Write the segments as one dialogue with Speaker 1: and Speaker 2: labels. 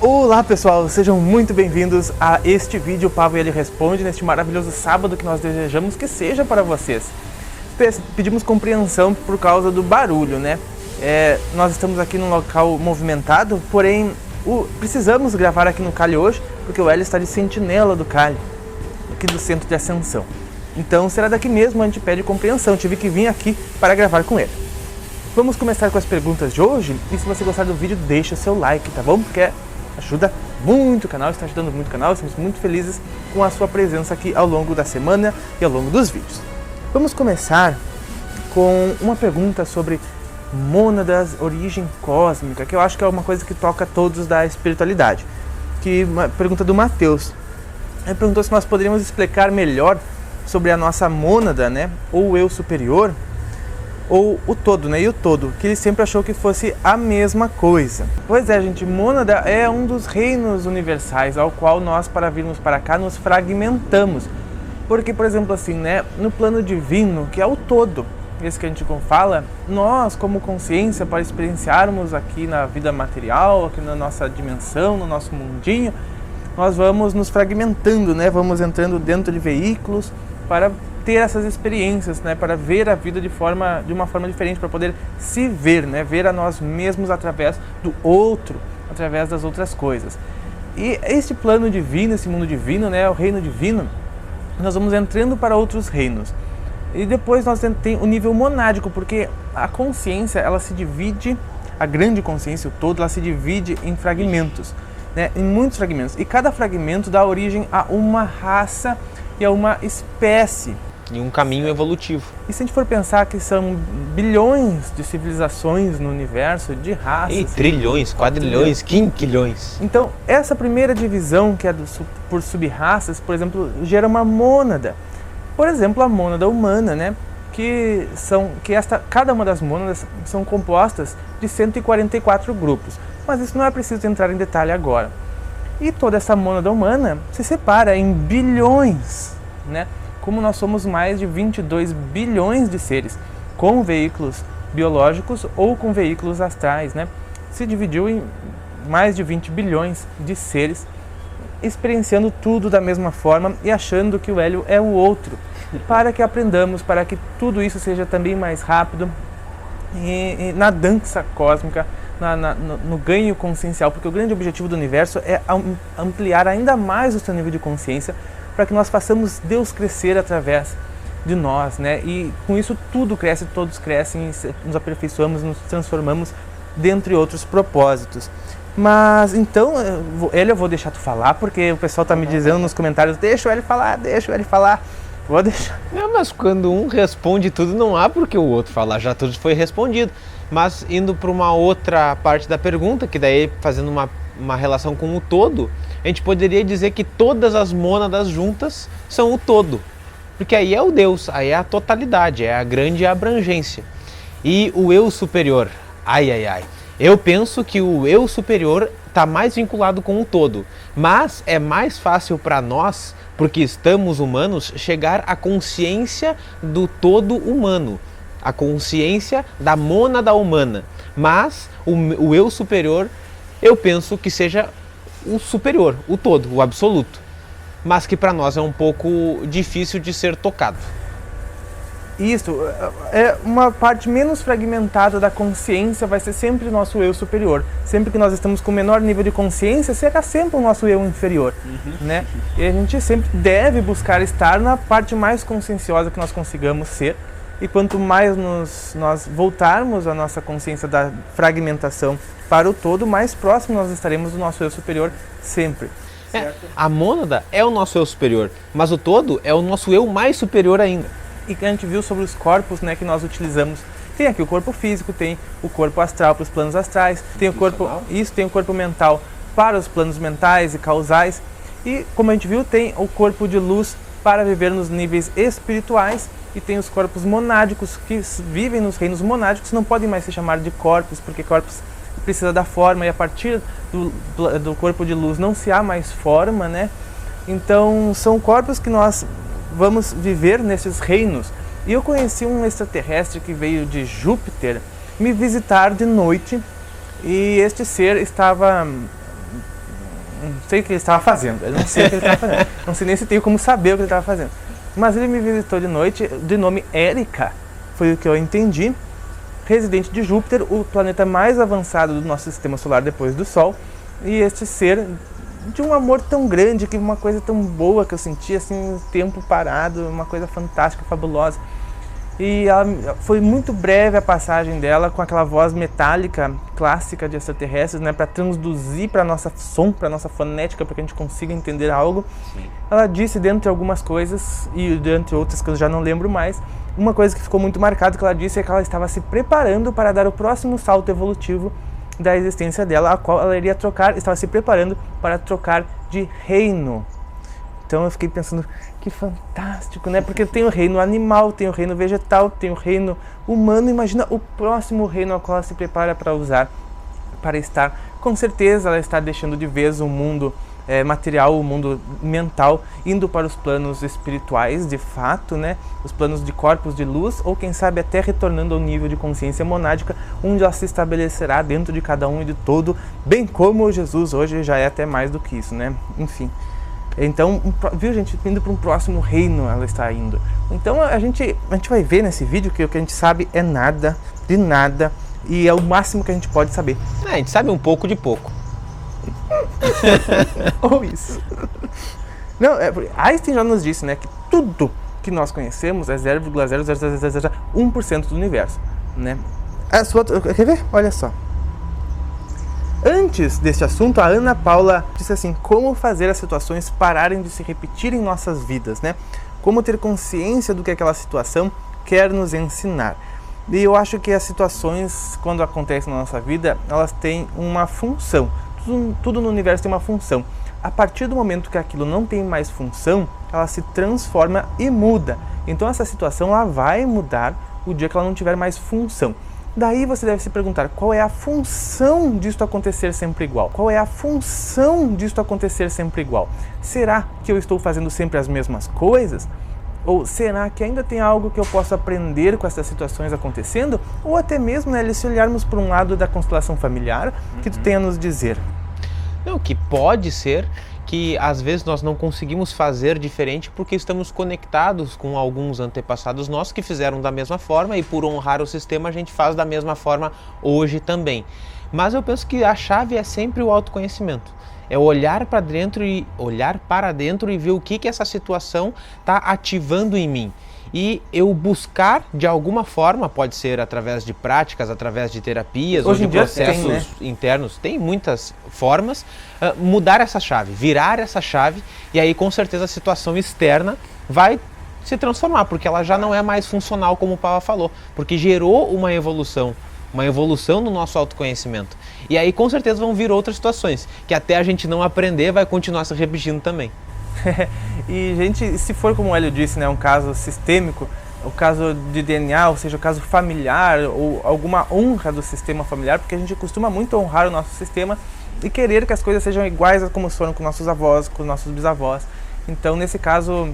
Speaker 1: Olá pessoal, sejam muito bem-vindos a este vídeo Pavo e Ele Responde, neste maravilhoso sábado que nós desejamos que seja para vocês. Pedimos compreensão por causa do barulho, né? Nós estamos aqui num local movimentado, porém precisamos gravar aqui no Cali hoje, porque o Hélio está de sentinela do Cali, aqui do Centro de Ascensão. Então será daqui mesmo, a gente pede compreensão, tive que vir aqui para gravar com ele. Vamos começar com as perguntas de hoje, e se você gostar do vídeo, deixa o seu like, tá bom? Porque ajuda muito o canal, está ajudando muito o canal, estamos muito felizes com a sua presença aqui ao longo da semana e ao longo dos vídeos. Vamos começar com uma pergunta sobre mônadas, origem cósmica, que eu acho que é uma coisa que toca todos da espiritualidade. Uma pergunta do Matheus. Ele perguntou se nós poderíamos explicar melhor sobre a nossa mônada, né, ou o eu superior, ou o todo, né, e o todo, que ele sempre achou que fosse a mesma coisa. Pois é, gente, mônada é um dos reinos universais ao qual nós, para virmos para cá, nos fragmentamos. Porque, por exemplo, assim, né, no plano divino, que é o todo, esse que a gente fala, nós, como consciência, para experienciarmos aqui na vida material, aqui na nossa dimensão, no nosso mundinho, nós vamos nos fragmentando, né, vamos entrando dentro de veículos para ter essas experiências, né, para ver a vida de uma forma diferente, para poder se ver, né, ver a nós mesmos através do outro, através das outras coisas. E este plano divino, esse mundo divino, né, o reino divino, nós vamos entrando para outros reinos. E depois nós temos o nível monádico, porque a consciência, ela se divide, a grande consciência, o todo, ela se divide em fragmentos, né, em muitos fragmentos. E cada fragmento dá origem a uma raça e a uma espécie.
Speaker 2: E um caminho evolutivo.
Speaker 1: E se a gente for pensar que são bilhões de civilizações no universo, de raças...
Speaker 2: E trilhões, quadrilhões, quinquilhões.
Speaker 1: Então, essa primeira divisão, que é por sub-raças, por exemplo, gera uma mônada. Por exemplo, a mônada humana, né? Cada uma das mônadas são compostas de 144 grupos. Mas isso não é preciso entrar em detalhe agora. E toda essa mônada humana se separa em bilhões, né? Como nós somos mais de 22 bilhões de seres, com veículos biológicos ou com veículos astrais, né? Se dividiu em mais de 20 bilhões de seres, experienciando tudo da mesma forma e achando que o Hélio é o outro, para que aprendamos, para que tudo isso seja também mais rápido e na dança cósmica, no ganho consciencial, porque o grande objetivo do universo é ampliar ainda mais o seu nível de consciência, para que nós façamos Deus crescer através de nós, né? E com isso tudo cresce, todos crescem, nos aperfeiçoamos, nos transformamos, dentre outros propósitos. Mas então, eu vou deixar tu falar, porque o pessoal está me dizendo nos comentários, deixa o Hélio falar, vou deixar.
Speaker 2: Não, mas quando um responde tudo, não há por que o outro falar, já tudo foi respondido. Mas indo para uma outra parte da pergunta, que daí fazendo uma relação com o todo, a gente poderia dizer que todas as mônadas juntas são o todo. Porque aí é o Deus, aí é a totalidade, é a grande abrangência. E o eu superior, eu penso que o eu superior está mais vinculado com o todo. Mas é mais fácil para nós, porque estamos humanos, chegar à consciência do todo humano. A consciência da mônada humana. Mas o eu superior, eu penso que seja o superior, o todo, o absoluto. Mas que para nós é um pouco difícil de ser tocado.
Speaker 1: Isso, é uma parte menos fragmentada da consciência, vai ser sempre o nosso eu superior. Sempre que nós estamos com menor nível de consciência, será sempre o nosso eu inferior, né? E a gente sempre deve buscar estar na parte mais conscienciosa que nós consigamos ser. E quanto mais nós voltarmos a nossa consciência da fragmentação para o todo, mais próximo nós estaremos do nosso eu superior sempre.
Speaker 2: A mônada é o nosso eu superior, mas o todo é o nosso eu mais superior ainda.
Speaker 1: E que a gente viu sobre os corpos, né, que nós utilizamos. Tem aqui o corpo físico, tem o corpo astral para os planos astrais, tem o corpo mental para os planos mentais e causais. E como a gente viu, tem o corpo de luz para viver nos níveis espirituais. E tem os corpos monádicos que vivem nos reinos monádicos, não podem mais ser chamados de corpos, porque corpos precisa da forma, e a partir do corpo de luz não se há mais forma, né? Então são corpos que nós vamos viver nesses reinos. E eu conheci um extraterrestre que veio de Júpiter me visitar de noite, e este ser estava não sei o que ele estava fazendo, eu não sei o que ele estava fazendo, não sei nem se tenho como saber o que ele estava fazendo. Mas ele me visitou de noite, de nome Érica, foi o que eu entendi, residente de Júpiter, o planeta mais avançado do nosso sistema solar depois do Sol, e este ser de um amor tão grande, que uma coisa tão boa que eu senti, assim, um tempo parado, uma coisa fantástica, fabulosa. E foi muito breve a passagem dela, com aquela voz metálica clássica de extraterrestres, né, para traduzir para nossa som, para nossa fonética, para que a gente consiga entender algo. Sim. Ela disse, dentre algumas coisas, e dentre outras que eu já não lembro mais, uma coisa que ficou muito marcada que ela disse é que ela estava se preparando para dar o próximo salto evolutivo da existência dela, a qual ela iria trocar, estava se preparando para trocar de reino. Então eu fiquei pensando, que fantástico, né? Porque tem o reino animal, tem o reino vegetal, tem o reino humano. Imagina o próximo reino ao qual ela se prepara para usar, para estar. Com certeza ela está deixando de vez o mundo material, o mundo mental, indo para os planos espirituais, de fato, né? Os planos de corpos de luz, ou quem sabe até retornando ao nível de consciência monádica, onde ela se estabelecerá dentro de cada um e de todo, bem como Jesus hoje já é até mais do que isso, né? Enfim. Então, viu, gente, indo para um próximo reino ela está indo. Então a gente vai ver nesse vídeo que o que a gente sabe é nada, de nada, e é o máximo que a gente pode saber.
Speaker 2: A gente sabe um pouco de pouco.
Speaker 1: Ou isso. Não, Einstein já nos disse, né, que tudo que nós conhecemos é 0,00001% do universo, né? Quer ver? Olha só. Antes deste assunto, a Ana Paula disse assim, como fazer as situações pararem de se repetir em nossas vidas, né? Como ter consciência do que aquela situação quer nos ensinar. E eu acho que as situações, quando acontecem na nossa vida, elas têm uma função. Tudo no universo tem uma função. A partir do momento que aquilo não tem mais função, ela se transforma e muda. Então essa situação ela vai mudar o dia que ela não tiver mais função. Daí você deve se perguntar, qual é a função disto acontecer sempre igual? Qual é a função disto acontecer sempre igual? Será que eu estou fazendo sempre as mesmas coisas? Ou será que ainda tem algo que eu posso aprender com essas situações acontecendo? Ou até mesmo, né, se olharmos para um lado da constelação familiar, que tu tem a nos dizer?
Speaker 2: Não, que pode ser que às vezes nós não conseguimos fazer diferente porque estamos conectados com alguns antepassados nossos que fizeram da mesma forma e por honrar o sistema a gente faz da mesma forma hoje também. Mas eu penso que a chave é sempre o autoconhecimento. É olhar para dentro e ver o que essa situação está ativando em mim. E eu buscar de alguma forma, pode ser através de práticas, através de terapias ou de processos internos, tem muitas formas, mudar essa chave, virar essa chave, e aí com certeza a situação externa vai se transformar, porque ela já não é mais funcional, como o Pava falou, porque gerou uma evolução no nosso autoconhecimento. E aí com certeza vão vir outras situações, que até a gente não aprender vai continuar se repetindo também.
Speaker 1: E, gente, se for como o Hélio disse, né, um caso sistêmico, o caso de DNA, ou seja, o caso familiar, ou alguma honra do sistema familiar, porque a gente costuma muito honrar o nosso sistema e querer que as coisas sejam iguais a como foram com nossos avós, com nossos bisavós. Então, nesse caso,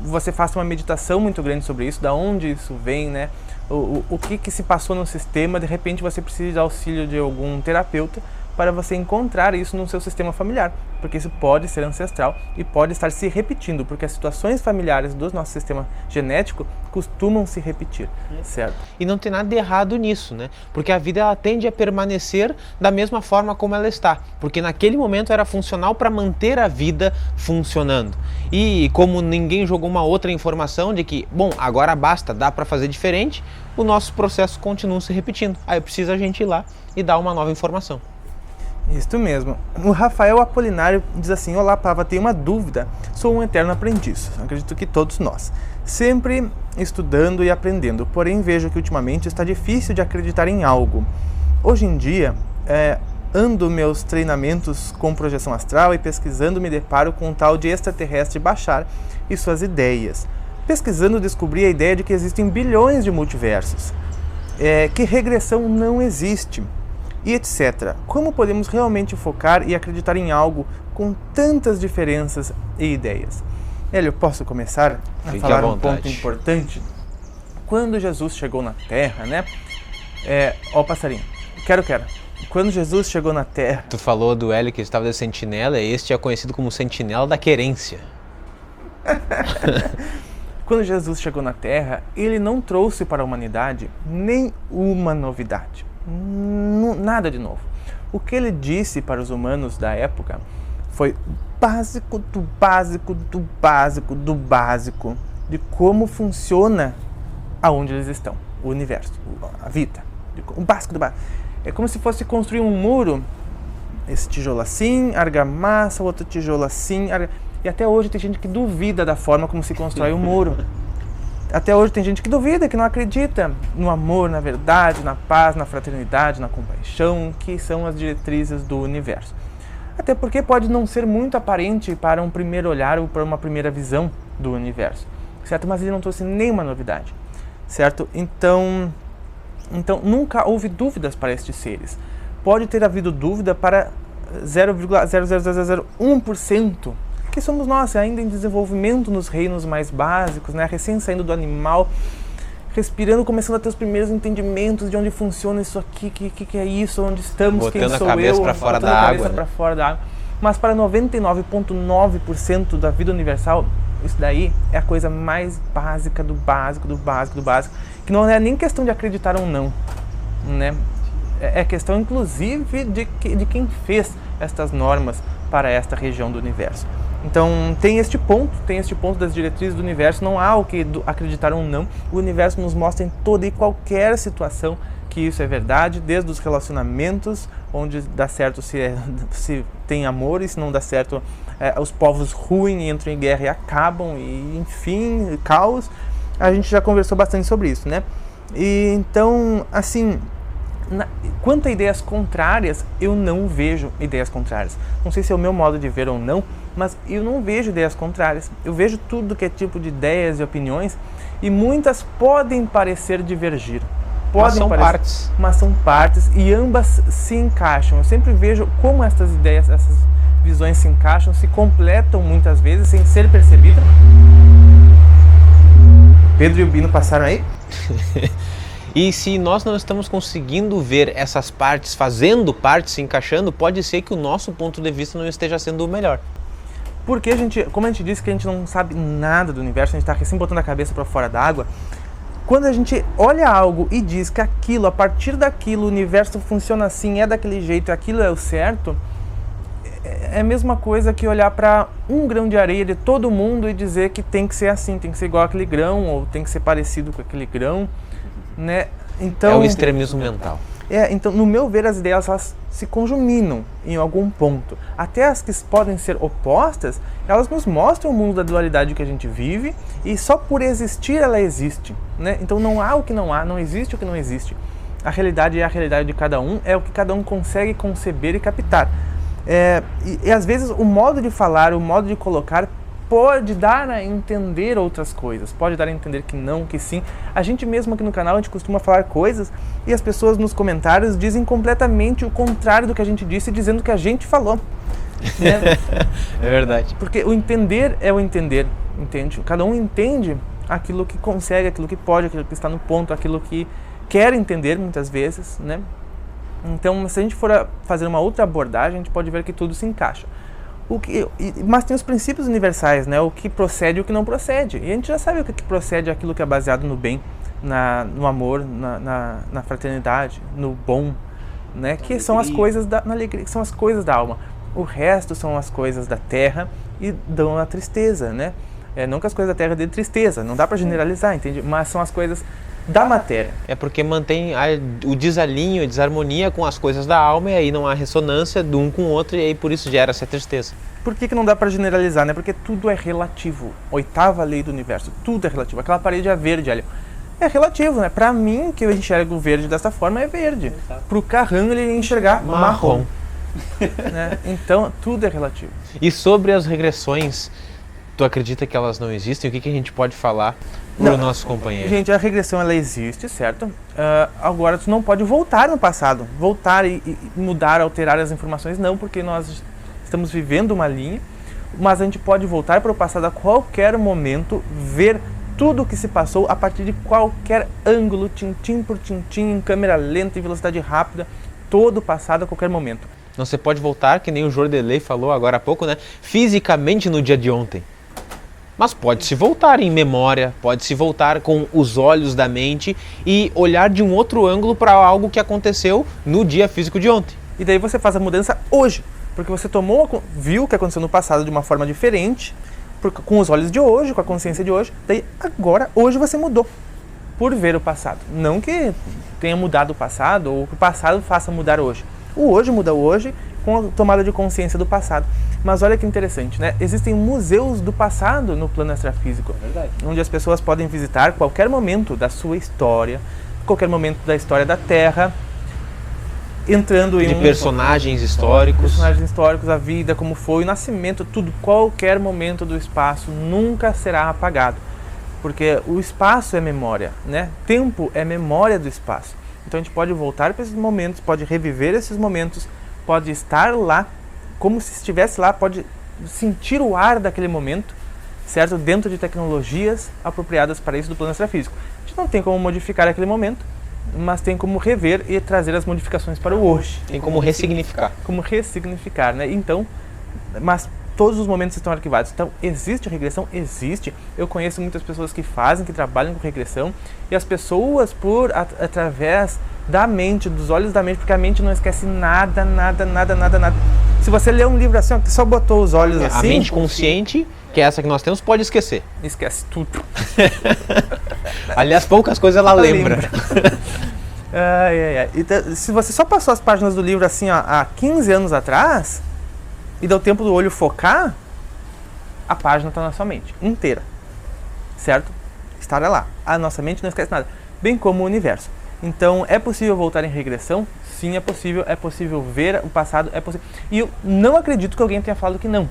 Speaker 1: você faça uma meditação muito grande sobre isso, da onde isso vem, né? O que se passou no sistema. De repente você precisa de auxílio de algum terapeuta para você encontrar isso no seu sistema familiar, porque isso pode ser ancestral e pode estar se repetindo, porque as situações familiares do nosso sistema genético costumam se repetir, certo?
Speaker 2: E não tem nada de errado nisso, né? Porque a vida ela tende a permanecer da mesma forma como ela está, porque naquele momento era funcional para manter a vida funcionando. E como ninguém jogou uma outra informação de que, bom, agora basta, dá para fazer diferente, o nosso processo continua se repetindo. Aí precisa a gente ir lá e dar uma nova informação.
Speaker 1: Isso mesmo. O Rafael Apolinário diz assim, olá Pava, tenho uma dúvida, sou um eterno aprendiz, acredito que todos nós, sempre estudando e aprendendo, porém vejo que ultimamente está difícil de acreditar em algo. Hoje em dia, ando meus treinamentos com projeção astral e pesquisando me deparo com um tal de extraterrestre Bashar e suas ideias. Pesquisando descobri a ideia de que existem bilhões de multiversos, que regressão não existe, e etc. Como podemos realmente focar e acreditar em algo com tantas diferenças e ideias? Hélio, posso começar a falar um ponto importante? Quando Jesus chegou na Terra, né? Ó o passarinho. Quero. Quando Jesus chegou na Terra...
Speaker 2: Tu falou do Hélio que estava de sentinela, este é conhecido como sentinela da querência.
Speaker 1: Quando Jesus chegou na Terra, ele não trouxe para a humanidade nenhuma novidade. Nada de novo. O que ele disse para os humanos da época foi básico do básico do básico do básico de como funciona aonde eles estão, o universo, a vida, o básico do básico. É como se fosse construir um muro, esse tijolo assim, argamassa, outro tijolo assim, e até hoje tem gente que duvida da forma como se constrói um muro. Até hoje tem gente que duvida, que não acredita no amor, na verdade, na paz, na fraternidade, na compaixão, que são as diretrizes do universo. Até porque pode não ser muito aparente para um primeiro olhar ou para uma primeira visão do universo, certo? Mas ele não trouxe nenhuma novidade, certo? Então nunca houve dúvidas para estes seres. Pode ter havido dúvida para 0,00001%, que somos nós, ainda em desenvolvimento nos reinos mais básicos, né? Recém saindo do animal, respirando, começando a ter os primeiros entendimentos de onde funciona isso aqui, que é isso, onde estamos,
Speaker 2: botando
Speaker 1: quem sou
Speaker 2: a cabeça
Speaker 1: eu,
Speaker 2: para fora
Speaker 1: botando
Speaker 2: da
Speaker 1: a
Speaker 2: água,
Speaker 1: cabeça
Speaker 2: né?
Speaker 1: para fora da água. Mas para 99,9% da vida universal, isso daí é a coisa mais básica do básico, do básico, do básico, que não é nem questão de acreditar ou não, né? É questão, inclusive, de quem fez estas normas para esta região do universo. Então, tem este ponto das diretrizes do universo, não há o que acreditar ou não. O universo nos mostra em toda e qualquer situação que isso é verdade, desde os relacionamentos, onde dá certo se tem amor, e se não dá certo, os povos ruem, entram em guerra e acabam, e enfim, caos. A gente já conversou bastante sobre isso, né? E então, assim, quanto a ideias contrárias, eu não vejo ideias contrárias. Não sei se é o meu modo de ver ou não, mas eu não vejo ideias contrárias. Eu vejo tudo que é tipo de ideias e opiniões, e muitas podem parecer divergir. Mas são partes, e ambas se encaixam. Eu sempre vejo como essas ideias, essas visões se encaixam, se completam muitas vezes sem ser percebida. Pedro e o Bino passaram aí?
Speaker 2: E se nós não estamos conseguindo ver essas partes, fazendo partes, se encaixando, pode ser que o nosso ponto de vista não esteja sendo o melhor.
Speaker 1: Porque como a gente disse que a gente não sabe nada do universo, a gente está recém botando a cabeça para fora d'água, quando a gente olha algo e diz que aquilo, a partir daquilo, o universo funciona assim, é daquele jeito, aquilo é o certo, é a mesma coisa que olhar para um grão de areia de todo mundo e dizer que tem que ser assim, tem que ser igual àquele grão, ou tem que ser parecido com aquele grão, né? Então,
Speaker 2: é o extremismo mental.
Speaker 1: Então, no meu ver, as ideias elas se conjuminam em algum ponto. Até as que podem ser opostas, elas nos mostram o mundo da dualidade que a gente vive, e só por existir ela existe, né? Então não há o que não há, não existe o que não existe. A realidade é a realidade de cada um, é o que cada um consegue conceber e captar. E às vezes o modo de falar, o modo de colocar pode dar a entender outras coisas, pode dar a entender que não, que sim. A gente mesmo aqui no canal, a gente costuma falar coisas e as pessoas nos comentários dizem completamente o contrário do que a gente disse, dizendo que a gente falou. Né?
Speaker 2: É verdade.
Speaker 1: Porque o entender é o entender, entende? Cada um entende aquilo que consegue, aquilo que pode, aquilo que está no ponto, aquilo que quer entender muitas vezes, né? Então, se a gente for fazer uma outra abordagem, a gente pode ver que tudo se encaixa. Mas tem os princípios universais, né? O que procede e o que não procede. E a gente já sabe o que procede, aquilo que é baseado no bem, no amor, na fraternidade, no bom, né? Que são as coisas na alegria, que são as coisas da alma. O resto são as coisas da terra e dão a tristeza, né? Não que as coisas da terra dêem tristeza, não dá para generalizar, entende? Mas são as coisas da matéria.
Speaker 2: É porque mantém o desalinho, a desarmonia com as coisas da alma, e aí não há ressonância de um com o outro, e aí por isso gera essa tristeza.
Speaker 1: Por que não dá para generalizar, né? Porque tudo é relativo. Oitava lei do universo, tudo é relativo. Aquela parede é verde ali. É relativo, né? Para mim, que eu enxergo o verde dessa forma, é verde. Para o Carrão, ele ia enxergar marrom. Né? Então, tudo é relativo.
Speaker 2: E sobre as regressões, tu acredita que elas não existem? O que a gente pode falar para o nosso companheiro?
Speaker 1: Gente, a regressão ela existe, certo? Agora, tu não pode voltar no passado. Voltar e mudar, alterar as informações, não, porque nós estamos vivendo uma linha. Mas a gente pode voltar para o passado a qualquer momento, ver tudo o que se passou a partir de qualquer ângulo, tintim por tintim, em câmera lenta, em velocidade rápida. todo o passado a qualquer momento.
Speaker 2: Não se pode voltar, que nem o Jordelei falou agora há pouco, né? Fisicamente no dia de ontem. Mas pode-se voltar em memória, pode-se voltar com os olhos da mente e olhar de um outro ângulo para algo que aconteceu no dia físico de ontem.
Speaker 1: E daí você faz a mudança hoje, porque você viu o que aconteceu no passado de uma forma diferente, com os olhos de hoje, com a consciência de hoje, daí agora, hoje você mudou, por ver o passado. Não que tenha mudado o passado, ou que o passado faça mudar hoje. O hoje muda hoje, com a tomada de consciência do passado. Mas olha que interessante, né? Existem museus do passado no plano extrafísico, onde as pessoas podem visitar qualquer momento da sua história, qualquer momento da história da Terra, entrando em
Speaker 2: personagens históricos,
Speaker 1: a vida, como foi, o nascimento, tudo, qualquer momento do espaço nunca será apagado, porque o espaço é memória, né? Tempo é memória do espaço. Então a gente pode voltar para esses momentos, pode reviver esses momentos, pode estar lá, como se estivesse lá, pode sentir o ar daquele momento, certo? Dentro de tecnologias apropriadas para isso do plano extrafísico. A gente não tem como modificar aquele momento, mas tem como rever e trazer as modificações para o hoje.
Speaker 2: Tem como ressignificar.
Speaker 1: Como ressignificar, né? Então, mas todos os momentos estão arquivados. Então, existe regressão? Existe. Eu conheço muitas pessoas que fazem, que trabalham com regressão, e as pessoas, através da mente, dos olhos da mente, porque a mente não esquece nada. Se você ler um livro assim, ó, que só botou os olhos assim...
Speaker 2: A mente consciente, que é essa que nós temos, pode esquecer.
Speaker 1: Esquece tudo.
Speaker 2: Aliás, poucas coisas ela lembra.
Speaker 1: Então, se você só passou as páginas do livro assim, ó, há 15 anos atrás, e deu tempo do olho focar, a página está na sua mente, inteira. Certo? Estará lá. A nossa mente não esquece nada. Bem como o universo. Então, é possível voltar em regressão? Sim, é possível ver o passado, é possível. E eu não acredito que alguém tenha falado que não.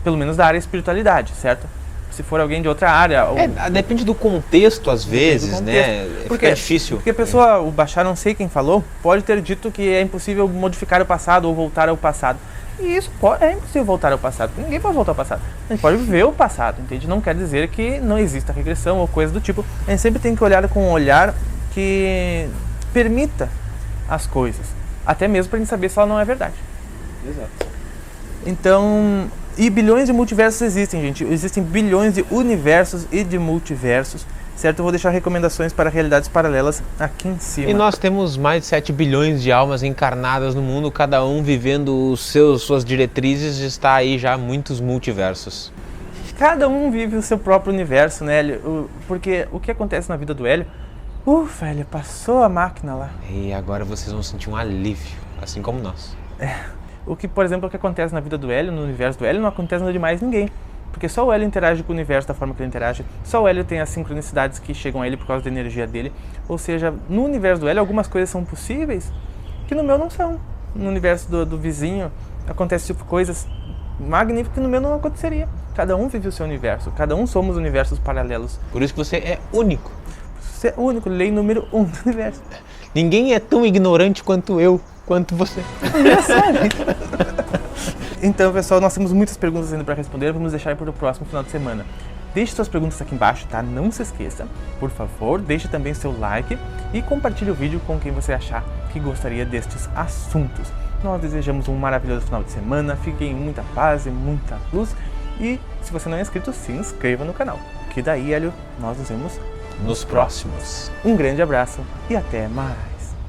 Speaker 1: Pelo menos da área espiritualidade, certo? Se for alguém de outra área...
Speaker 2: Depende do contexto, às vezes, né? Porque é difícil.
Speaker 1: Porque a pessoa, o Bashar, não sei quem falou, pode ter dito que é impossível modificar o passado ou voltar ao passado. E isso é impossível voltar ao passado. Ninguém pode voltar ao passado. A gente pode viver o passado, entende? Não quer dizer que não exista regressão ou coisa do tipo. A gente sempre tem que olhar com um olhar que permita as coisas. Até mesmo para a gente saber se ela não é verdade.
Speaker 2: Exato.
Speaker 1: Então... E bilhões de multiversos existem, gente. Existem bilhões de universos e de multiversos, certo? Eu vou deixar recomendações para realidades paralelas aqui em cima.
Speaker 2: E nós temos mais de 7 bilhões de almas encarnadas no mundo, cada um vivendo suas diretrizes, e está aí já muitos multiversos.
Speaker 1: Cada um vive o seu próprio universo, né, Hélio? Porque o que acontece na vida do Hélio... Hélio, passou a máquina lá.
Speaker 2: E agora vocês vão sentir um alívio, assim como nós.
Speaker 1: O que, por exemplo, o que acontece na vida do Hélio, no universo do Hélio, não acontece na de mais ninguém. Porque só o Hélio interage com o universo da forma que ele interage, só o Hélio tem as sincronicidades que chegam a ele por causa da energia dele. Ou seja, no universo do Hélio, algumas coisas são possíveis que no meu não são. No universo do vizinho, acontece tipo coisas magníficas que no meu não aconteceria. Cada um vive o seu universo, cada um somos universos paralelos.
Speaker 2: Por isso que você é único.
Speaker 1: Você é único, lei número 1 do universo.
Speaker 2: Ninguém é tão ignorante quanto eu, quanto você.
Speaker 1: Então, pessoal, nós temos muitas perguntas ainda para responder, vamos deixar para o próximo final de semana. Deixe suas perguntas aqui embaixo, tá? Não se esqueça, por favor, deixe também seu like e compartilhe o vídeo com quem você achar que gostaria destes assuntos. Nós desejamos um maravilhoso final de semana, fiquem em muita paz e muita luz. E se você não é inscrito, se inscreva no canal, que daí, Hélio, nós nos vemos
Speaker 2: nos próximos.
Speaker 1: Um grande abraço e até mais.